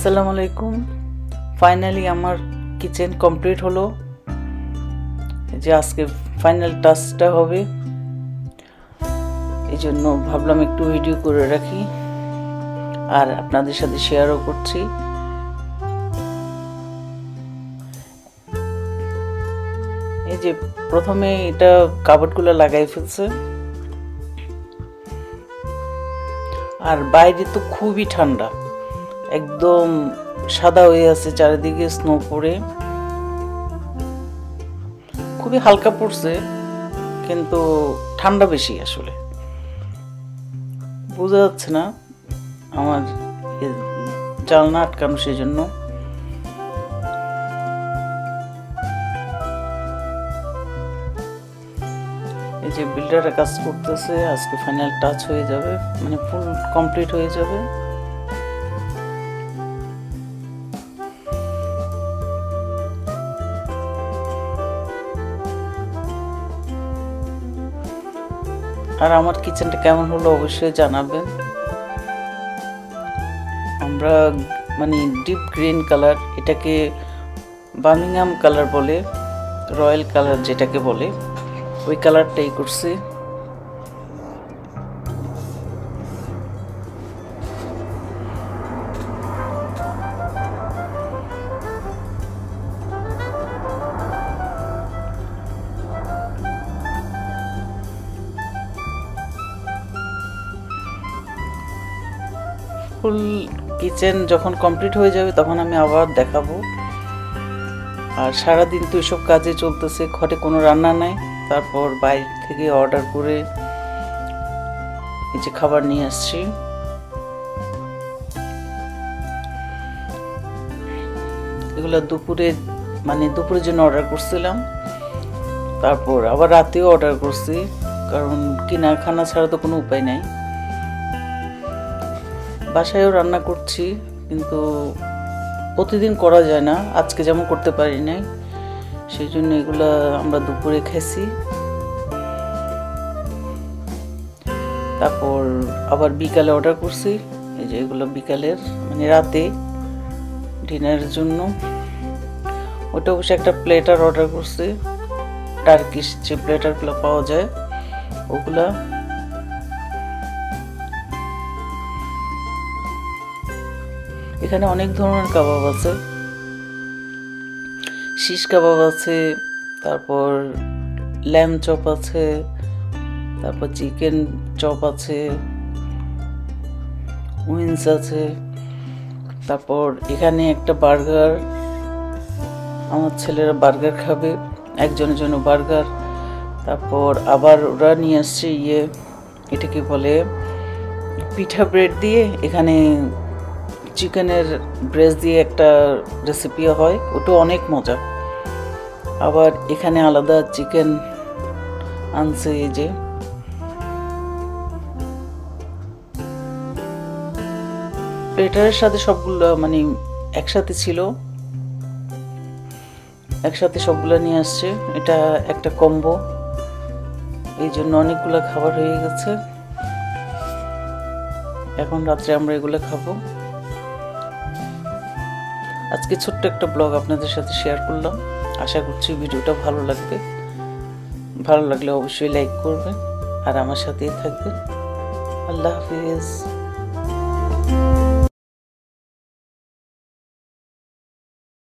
আসসালামু আলাইকুম। ফাইনালি আমার কিচেন কমপ্লিট হলো। যে আজকে ফাইনাল টাচটা হবে, এই জন্য ভাবলাম একটু ভিডিও করে রাখি আর আপনাদের সাথে শেয়ারও করছি। এই যে প্রথমে এটা কাবার্ডগুলো লাগাই ফেলছে, আর বাইরে তো খুবই ঠান্ডা, একদম সাদা হয়ে আছে, চারিদিকে স্নো পড়ে, খুবই হালকা পড়ছে কিন্তু ঠান্ডা বেশি। আসলে বোঝা যাচ্ছে না, আমার জানলা আটকানো, সেই জন্য। এই যে বিল্ডাররা কাজ করতেছে, আজকে ফাইনাল টাচ হয়ে যাবে, মানে ফুল কমপ্লিট হয়ে যাবে। আর আমার কিচেনটা কেমন হলো অবশ্যই জানাবেন। আমরা মানে ডিপ গ্রিন কালার, এটাকে বার্মিংহাম কালার বলে, রয়্যাল কালার যেটাকে বলে, ওই কালারটাই করছি। ফুল কিচেন যখন কমপ্লিট হয়ে যাবে তখন আমি আবার দেখাবো। আর সারাদিন তো এসব কাজে চলতেছে, ঘরে কোনো রান্না নাই, তারপর বাইরে থেকে অর্ডার করে এই যে খাবার নিয়ে আসছি। এগুলো দুপুরে, মানে দুপুরের জন্য অর্ডার করছিলাম, তারপর আবার রাতেও অর্ডার করছি, কারণ কিনা খানা ছাড়া তো কোনো উপায় নাই। বাসায়ও রান্না করছি, কিন্তু প্রতিদিন করা যায় না, আজকে যেমন করতে পারি নাই, সেই জন্য এগুলো আমরা দুপুরে খেয়েছি। তারপর আবার বিকালে অর্ডার করছি, এই যে এগুলো বিকালের, মানে রাতে ডিনারের জন্য। ওটা অবশ্যই একটা প্লেটার অর্ডার করছি, টার্কিশ যে প্লেটারগুলো পাওয়া যায় ওগুলা। এখানে অনেক ধরনের কাবাব আছে, শিশ কাবাব আছে, তারপর ল্যাম্ব চপ আছে, তারপর চিকেন চপ আছে, উইংস আছে, তারপর এখানে একটা বার্গার, আমার ছেলেরা বার্গার খাবে, একজনের জন্য বার্গার। তারপর আবার ওরা নিয়ে আসছে এটাকে বলে পিঠা ব্রেড দিয়ে, এখানে চিকেনের ব্রেস্ট দিয়ে একটা রেসিপি হয়, ওটা অনেক মজা। আবার এখানে আলাদা চিকেন আনছে, এই যে প্লেটারের সাথে সবগুলো মানে একসাথে ছিল, একসাথে সবগুলো নিয়ে আসছে, এটা একটা কম্বো, এই জন্য অনেকগুলো খাবার হয়ে গেছে। এখন রাত্রে আমরা এগুলো খাবো। আজকে ছোট্ট একটা ব্লগ আপনাদের সাথে শেয়ার করলাম, আশা করছি ভিডিওটা ভালো লাগবে। ভালো লাগলে অবশ্যই লাইক করবেন আর আমার সাথেই থাকবেন। আল্লাহ হাফিজ।